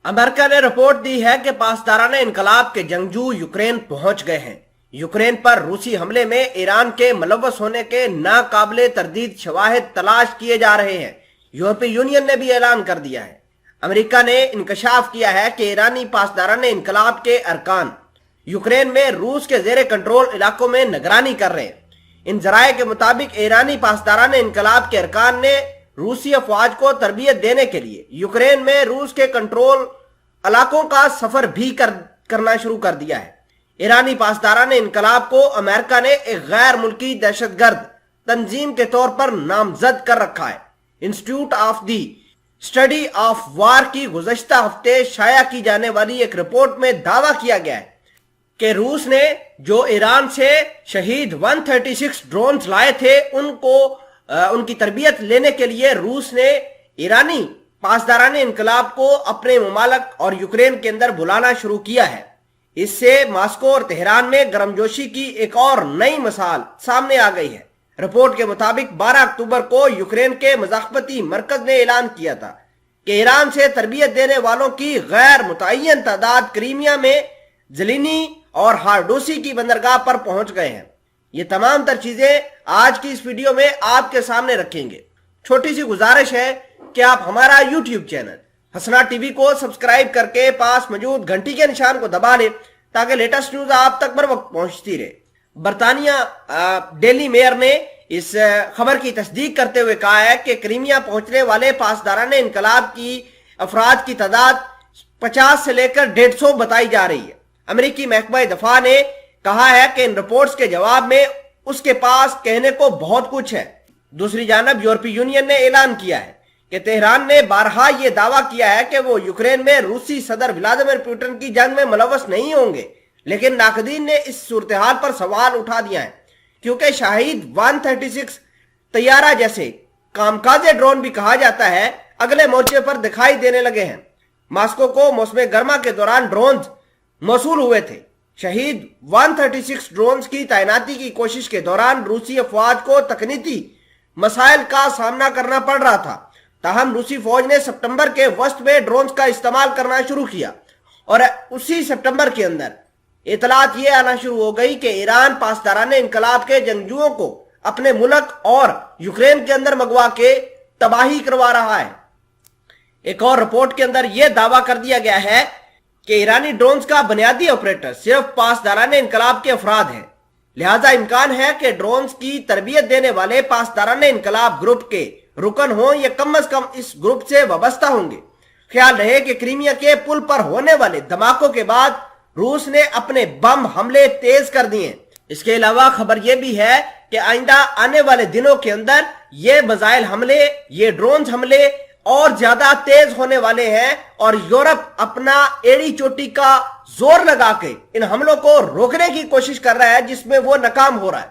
امریکہ نے رپورٹ دی ہے کہ پاسداران انقلاب کے جنگجو یوکرین پہنچ گئے ہیں۔ یوکرین پر روسی حملے میں ایران کے ملوث ہونے کے ناقابل تردید شواہد تلاش کیے جا رہے ہیں۔ یورپی یونین نے بھی اعلان کر دیا ہے۔ امریکہ نے انکشاف کیا ہے کہ ایرانی پاسداران انقلاب کے ارکان یوکرین میں روس کے زیر کنٹرول علاقوں میں نگرانی کر رہے ہیں۔ ان ذرائع کے مطابق ایرانی پاسداران انقلاب کے ارکان نے روسی افواج کو تربیت دینے کے لیے یوکرین میں روس کے کنٹرول علاقوں کا سفر بھی کرنا شروع کر دیا ہے۔ ایرانی پاسداران انقلاب کو امریکہ نے ایک غیر ملکی دہشت گرد تنظیم کے طور پر نامزد کر رکھا ہے۔ Institute of the study of war کی گزشتہ ہفتے شائع کی جانے والی ایک رپورٹ میں دعویٰ کیا گیا ہے کہ روس نے جو ایران سے شہید 136 ڈرونز لائے تھے ان کی تربیت لینے کے لیے روس نے ایرانی پاسداران انقلاب کو اپنے ممالک اور یوکرین کے اندر بلانا شروع کیا ہے۔ اس سے ماسکو اور تہران میں گرمجوشی کی ایک اور نئی مثال سامنے آ گئی ہے۔ رپورٹ کے مطابق 12 اکتوبر کو یوکرین کے مزاحمتی مرکز نے اعلان کیا تھا کہ ایران سے تربیت دینے والوں کی غیر متعین تعداد کریمیا میں زلینی اور ہارڈوسی کی بندرگاہ پر پہنچ گئے ہیں۔ یہ تمام تر چیزیں آج کی اس ویڈیو میں آپ کے سامنے رکھیں گے۔ چھوٹی سی گزارش ہے کہ آپ ہمارا یوٹیوب چینل حسنا ٹی وی کو سبسکرائب کر کے پاس موجود گھنٹی کے نشان کو دبا لیں تاکہ لیٹسٹ نیوز آپ تک بر وقت پہنچتی رہے۔ برطانیہ ڈیلی میئر نے اس خبر کی تصدیق کرتے ہوئے کہا ہے کہ کریمیا پہنچنے والے پاسداران انقلاب کی افراد کی تعداد 50 سے لے کر 150 بتائی جا رہی ہے۔ امریکی محکمہ دفاع نے کہا ہے کہ ان رپورٹس کے جواب میں اس کے پاس کہنے کو بہت کچھ ہے۔ دوسری جانب یورپی یونین نے اعلان کیا ہے کہ تہران نے بارہا یہ دعویٰ کیا ہے کہ وہ یوکرین میں روسی صدر ولادیمیر پوٹن کی جنگ میں ملوث نہیں ہوں گے، لیکن ناقدین نے اس صورتحال پر سوال اٹھا دیا ہے کیونکہ شاہید 136 طیارہ جیسے کامکازے ڈرون بھی کہا جاتا ہے اگلے مورچے پر دکھائی دینے لگے ہیں۔ ماسکو کو موسم گرما کے دوران ڈرونز موصول ہوئے تھے۔ شہید 136 ڈرونز کی تعیناتی کی کوشش کے دوران روسی افواج کو تکنیکی مسائل کا سامنا کرنا پڑ رہا تھا، تاہم روسی فوج نے ستمبر کے وسط میں ڈرونز کا استعمال کرنا شروع کیا اور اسی ستمبر کے اندر اطلاعات یہ آنا شروع ہو گئی کہ ایران پاسداران انقلاب کے جنگجوؤں کو اپنے ملک اور یوکرین کے اندر منگوا کے تباہی کروا رہا ہے۔ ایک اور رپورٹ کے اندر یہ دعویٰ کر دیا گیا ہے کہ ایرانی ڈرونز کا بنیادی آپریٹر صرف پاسداران انقلاب کے افراد ہیں، لہذا امکان ہے کہ ڈرونز کی تربیت دینے والے پاسداران انقلاب گروپ کے رکن ہوں یا کم از کم اس گروپ سے وابستہ ہوں گے۔ خیال رہے کہ کریمیا کے پل پر ہونے والے دھماکوں کے بعد روس نے اپنے بم حملے تیز کر دیے۔ اس کے علاوہ خبر یہ بھی ہے کہ آئندہ آنے والے دنوں کے اندر یہ میزائل حملے، یہ ڈرونز حملے اور زیادہ تیز ہونے والے ہیں اور یورپ اپنا ایڑی چوٹی کا زور لگا کے ان حملوں کو روکنے کی کوشش کر رہا ہے، جس میں وہ ناکام ہو رہا ہے۔